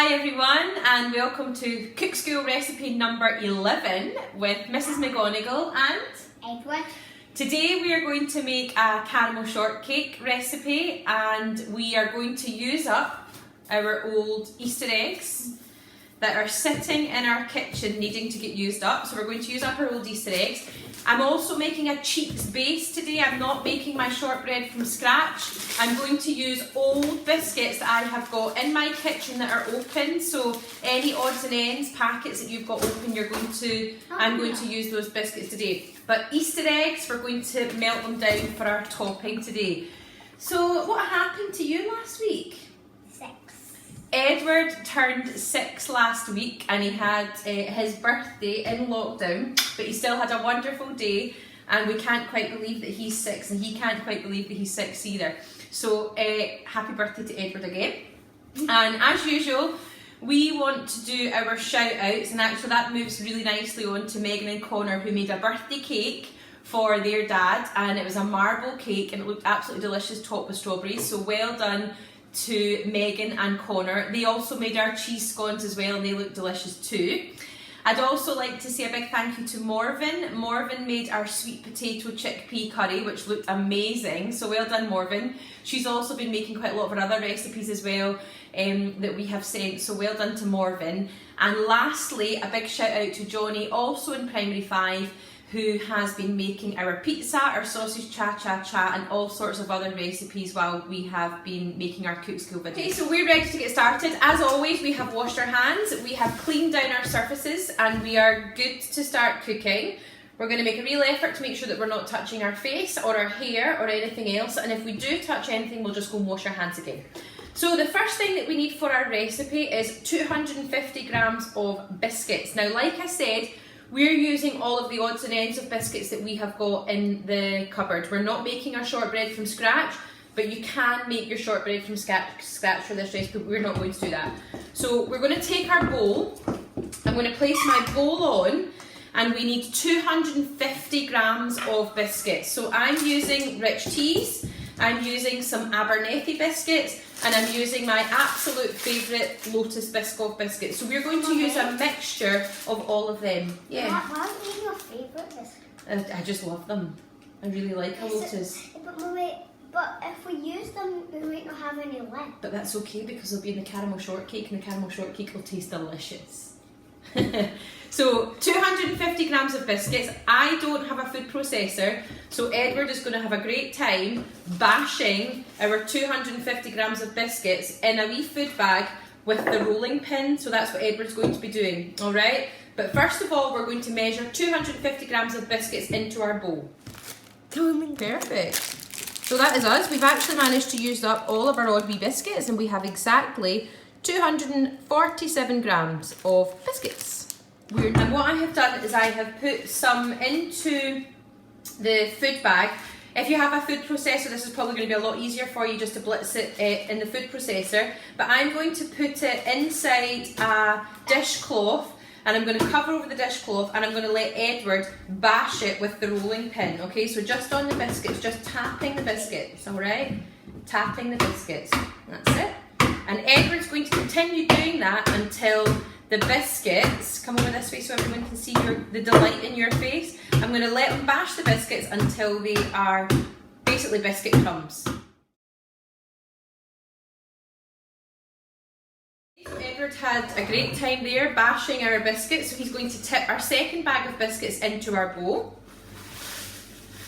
Hi everyone and welcome to Cook School recipe number 11 with Mrs McGonagall and Edward. Today we are going to make a caramel shortcake recipe and we are going to use up our old Easter eggs that are sitting in our kitchen needing to get used up. So we're going to use up our old Easter eggs. I'm also making a cheats base today. I'm not making my shortbread from scratch. I'm going to use old biscuits that I have got in my kitchen that are open. So any odds and ends packets that you've got open, I'm going to use those biscuits today. But Easter eggs, we're going to melt them down for our topping today. So what happened to you last week? 6. Edward turned 6 last week and he had his birthday in lockdown, but he still had a wonderful day and we can't quite believe that he's 6 and he can't quite believe that he's 6 either. So happy birthday to Edward again. And as usual, we want to do our shout outs, and actually that moves really nicely on to Megan and Connor, who made a birthday cake for their dad, and it was a marble cake and it looked absolutely delicious, topped with strawberries. So well done to Megan and Connor. They also made our cheese scones as well and they look delicious too. I'd also like to say a big thank you to Morven. Morven made our sweet potato chickpea curry, which looked amazing, so well done Morven. She's also been making quite a lot of our other recipes as well that we have sent, so well done to Morven. And lastly, a big shout out to Johnny, also in Primary 5, who has been making our pizza, our sausage cha-cha-cha and all sorts of other recipes while we have been making our Cook School videos. Okay, so we're ready to get started. As always, we have washed our hands, we have cleaned down our surfaces and we are good to start cooking. We're going to make a real effort to make sure that we're not touching our face or our hair or anything else, and if we do touch anything, we'll just go and wash our hands again. So the first thing that we need for our recipe is 250 grams of biscuits. Now, like I said, we're using all of the odds and ends of biscuits that we have got in the cupboard. We're not making our shortbread from scratch, but you can make your shortbread from scratch for this recipe, but we're not going to do that. So we're going to take our bowl, I'm going to place my bowl on, and we need 250 grams of biscuits. So I'm using Rich Teas, I'm using some Abernethy biscuits, and I'm using my absolute favourite Lotus Biscoff biscuits. So we're going to use a mixture of all of them. Yeah. Why are they your favourite biscuits? I just love them. I really like a Lotus. But Mummy, if we use them, we might not have any left. But that's okay because they'll be in the caramel shortcake and the caramel shortcake will taste delicious. So 250 grams of biscuits. I don't have a food processor, so Edward is going to have a great time bashing our 250 grams of biscuits in a wee food bag with the rolling pin. So that's what Edward's going to be doing, alright? But first of all, we're going to measure 250 grams of biscuits into our bowl. Perfect. So that is us. We've actually managed to use up all of our odd wee biscuits and we have exactly 247 grams of biscuits. Weird. And what I have done is I have put some into the food bag. If you have a food processor, this is probably going to be a lot easier for you just to blitz it in the food processor. But I'm going to put it inside a dishcloth and I'm going to cover over the dishcloth and I'm going to let Edward bash it with the rolling pin. Okay, so just on the biscuits, just tapping the biscuits, alright? Tapping the biscuits, that's it. And Edward's going to continue doing that until the biscuits, come over this way so everyone can see the delight in your face. I'm going to let him bash the biscuits until they are basically biscuit crumbs. So Edward had a great time there bashing our biscuits, so he's going to tip our second bag of biscuits into our bowl.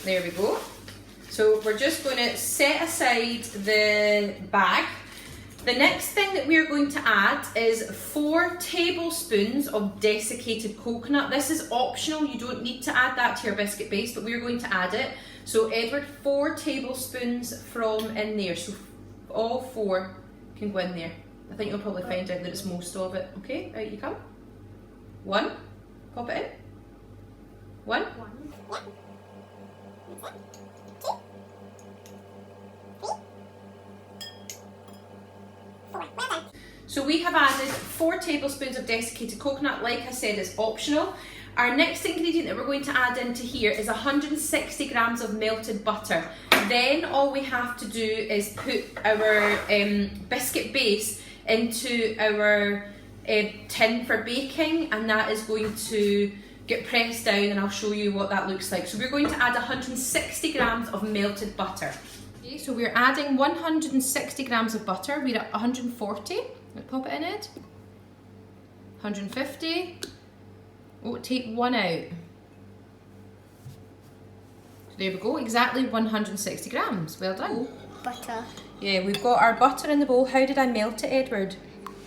There we go. So we're just going to set aside the bag. The next thing that we're going to add is 4 tablespoons of desiccated coconut. This is optional, you don't need to add that to your biscuit base, but we're going to add it. So Edward, 4 tablespoons from in there. So all 4 can go in there. I think you'll probably find out that it's most of it. Okay, out you come. 1, pop it in. 1. So we have added 4 tablespoons of desiccated coconut. Like I said, it's optional. Our next ingredient that we're going to add into here is 160 grams of melted butter. Then all we have to do is put our biscuit base into our tin for baking, and that is going to get pressed down, and I'll show you what that looks like. So we're going to add 160 grams of melted butter. Okay, so we're adding 160 grams of butter. We're at 140. Let's pop it in it. 150. Oh, take one out. So there we go, exactly 160 grams. Well done. Butter. Yeah, we've got our butter in the bowl. How did I melt it, Edward?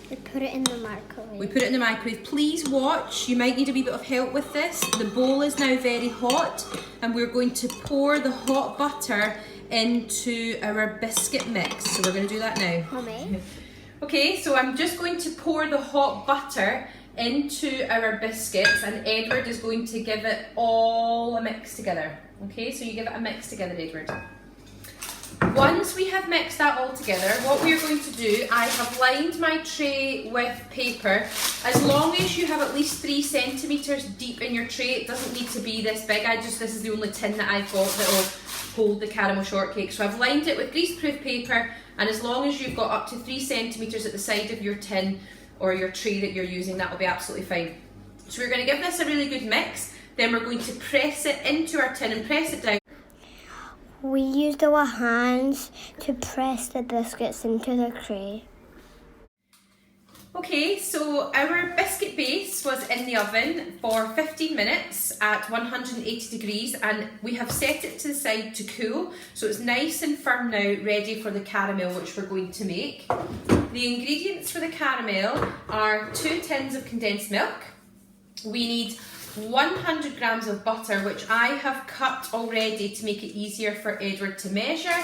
We put it in the microwave. We put it in the microwave. Please watch, you might need a wee bit of help with this. The bowl is now very hot, and we're going to pour the hot butter into our biscuit mix. So we're going to do that now. Mommy? Okay, so I'm just going to pour the hot butter into our biscuits, and Edward is going to give it all a mix together. Okay, so you give it a mix together, Edward. Once we have mixed that all together, what we're going to do, I have lined my tray with paper. As long as you have at least 3 centimetres deep in your tray, it doesn't need to be this big. This is the only tin that I've got that will hold the caramel shortcake. So I've lined it with greaseproof paper, and as long as you've got up to 3 centimetres at the side of your tin or your tray that you're using, that will be absolutely fine. So we're going to give this a really good mix, then we're going to press it into our tin and press it down. We used our hands to press the biscuits into the tray. Okay, so our biscuit base was in the oven for 15 minutes at 180 degrees, and we have set it to the side to cool, so it's nice and firm now, ready for the caramel which we're going to make. The ingredients for the caramel are 2 tins of condensed milk. We need 100 grams of butter, which I have cut already to make it easier for Edward to measure.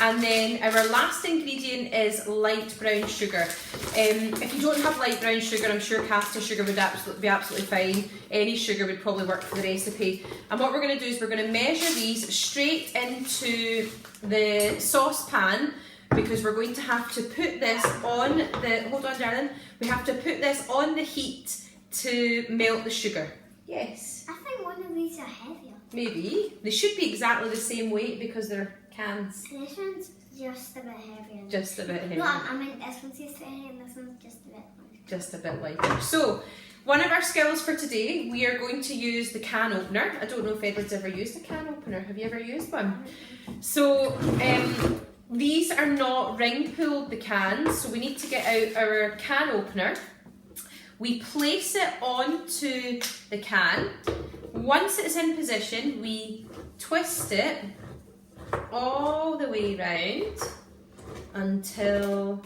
And then our last ingredient is light brown sugar. If you don't have light brown sugar, I'm sure caster sugar would be absolutely fine. Any sugar would probably work for the recipe. And what we're going to do is we're going to measure these straight into the saucepan, because we're going to have to put this on the, hold on darling, we have to put this on the heat to melt the sugar. Yes. I think one of these are heavier. Maybe. They should be exactly the same weight because they're cans. This one's just a bit heavier. Just a bit heavier. No, I mean this one's just heavy and this one's just a bit lighter. Just a bit lighter. So, one of our skills for today, we are going to use the can opener. I don't know if Edward's ever used a can opener. Have you ever used one? So, these are not ring pulled, the cans, so we need to get out our can opener. We place it onto the can. Once it's in position, we twist it all the way round until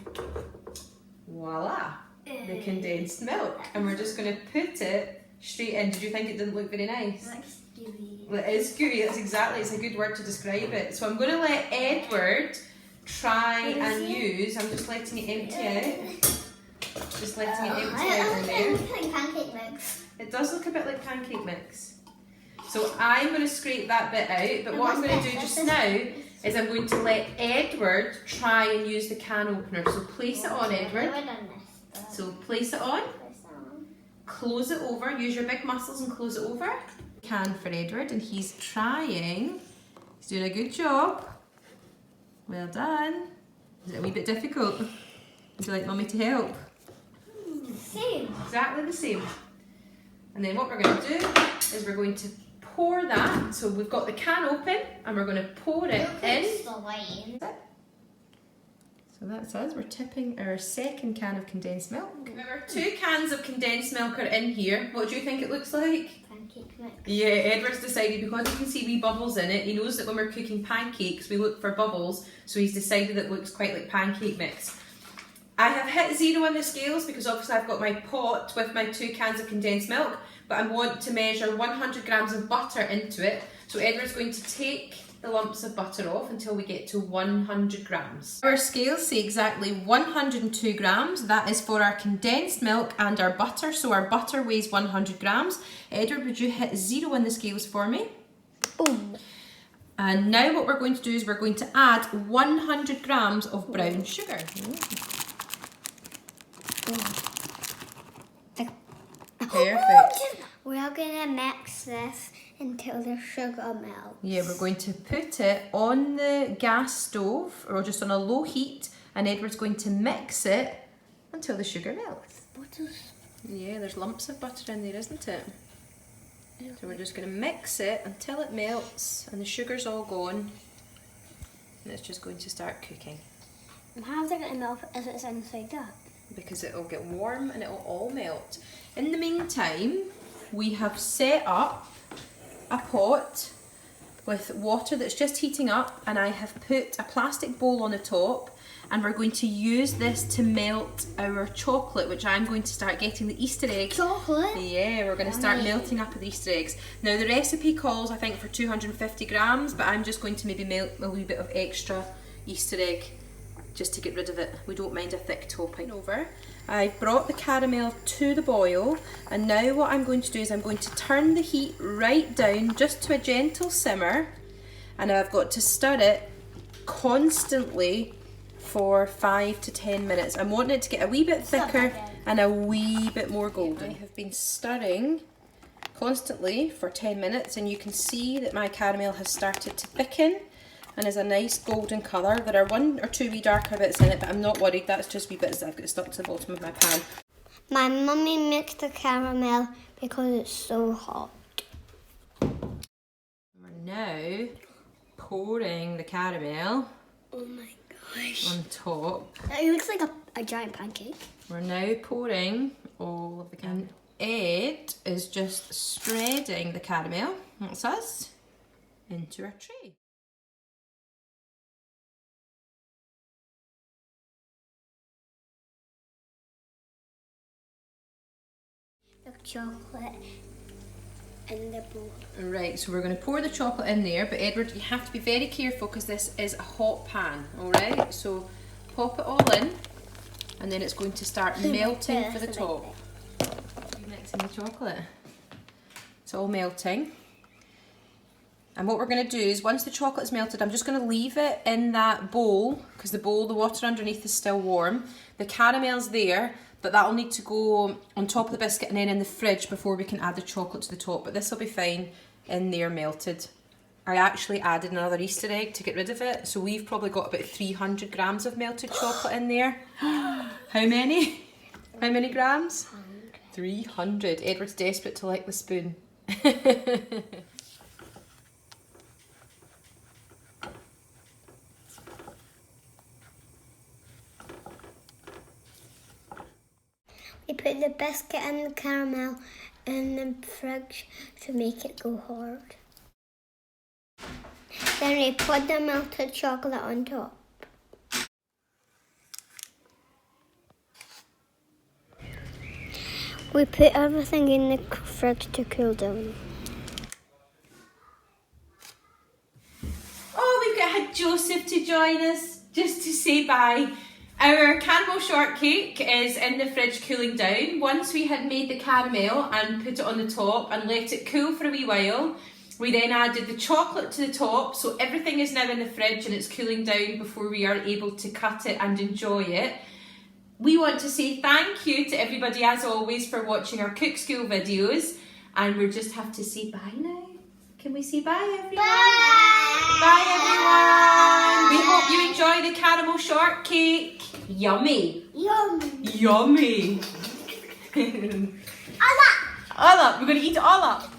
voila, the condensed milk. And we're just going to put it straight in. Did you think it didn't look very nice? It's gooey. Well, it is gooey, that's exactly, it's a good word to describe it. So I'm going to let Edward try and use, I'm just letting it empty out. Just letting it empty out in there. It looks like pancake mix. It does look a bit like pancake mix. So I'm going to scrape that bit out, but what I'm going to do just now is I'm going to let Edward try and use the can opener. So place it on, Edward. So place it on, close it over, use your big muscles and close it over. Can for Edward, and he's trying. He's doing a good job. Well done. Is it a wee bit difficult? Would you like Mummy to help? Same. Exactly the same. And then what we're going to do is we're going to pour that. So we've got the can open and we're going to pour it in. So that's us. We're tipping our second can of condensed milk. Our 2 cans of condensed milk are in here. What do you think it looks like? Pancake mix. Yeah, Edward's decided, because you can see wee bubbles in it, he knows that when we're cooking pancakes we look for bubbles, so he's decided it looks quite like pancake mix. I have hit 0 on the scales because obviously I've got my pot with my 2 cans of condensed milk, but I want to measure 100 grams of butter into it. So Edward's going to take the lumps of butter off until we get to 100 grams. Our scales say exactly 102 grams. That is for our condensed milk and our butter. So our butter weighs 100 grams. Edward, would you hit 0 on the scales for me? Boom. And now what we're going to do is we're going to add 100 grams of brown sugar. Perfect. We are going to mix this until the sugar melts. Yeah, we're going to put it on the gas stove or just on a low heat, and Edward's going to mix it until the sugar melts. Butter. Yeah, there's lumps of butter in there, isn't it? So we're just going to mix it until it melts and the sugar's all gone. And it's just going to start cooking. And how's it going to melt if it's inside that? Because it'll get warm and it'll all melt. In the meantime, we have set up a pot with water that's just heating up, and I have put a plastic bowl on the top, and we're going to use this to melt our chocolate, which I'm going to start getting the Easter eggs. Chocolate? Yeah, we're going to start melting up the Easter eggs. Now the recipe calls, I think, for 250 grams, but I'm just going to maybe melt a wee bit of extra Easter egg just to get rid of it. We don't mind a thick topping. Over. I brought the caramel to the boil, and now what I'm going to do is I'm going to turn the heat right down just to a gentle simmer, and I've got to stir it constantly for 5 to 10 minutes. I'm wanting it to get a wee bit thicker and a wee bit more golden. I have been stirring constantly for 10 minutes, and you can see that my caramel has started to thicken and is a nice golden colour. There are 1 or 2 wee darker bits in it, but I'm not worried, that's just wee bits that I've got stuck to the bottom of my pan. My mummy makes the caramel because it's so hot. We're now pouring the caramel Oh my gosh. on top. It looks like a giant pancake. We're now pouring all of the caramel. Ed is just spreading the caramel, that's us, into our tray. The chocolate in the bowl. Right, so we're going to pour the chocolate in there, but Edward, you have to be very careful because this is a hot pan, alright? So pop it all in, and then it's going to start melting for the top. You're mixing the chocolate. It's all melting. And what we're going to do is, once the chocolate's melted, I'm just going to leave it in that bowl, because the water underneath is still warm. The caramel's there, but that'll need to go on top of the biscuit and then in the fridge before we can add the chocolate to the top. But this will be fine in there melted. I actually added another Easter egg to get rid of it, so we've probably got about 300 grams of melted chocolate in there. How many? How many grams? 300. Edward's desperate to lick the spoon. We put the biscuit and the caramel in the fridge to make it go hard. Then we put the melted chocolate on top. We put everything in the fridge to cool down. Oh, we've got Joseph to join us just to say bye. Our caramel shortcake is in the fridge cooling down. Once we had made the caramel and put it on the top and let it cool for a wee while, we then added the chocolate to the top, so everything is now in the fridge and it's cooling down before we are able to cut it and enjoy it. We want to say thank you to everybody as always for watching our Cook School videos, and we just have to say bye now. Can we say bye everyone? Bye! Bye everyone! We hope you enjoy the caramel shortcake. Yummy! Yum! Yummy! All up! All up! We're going to eat it all up.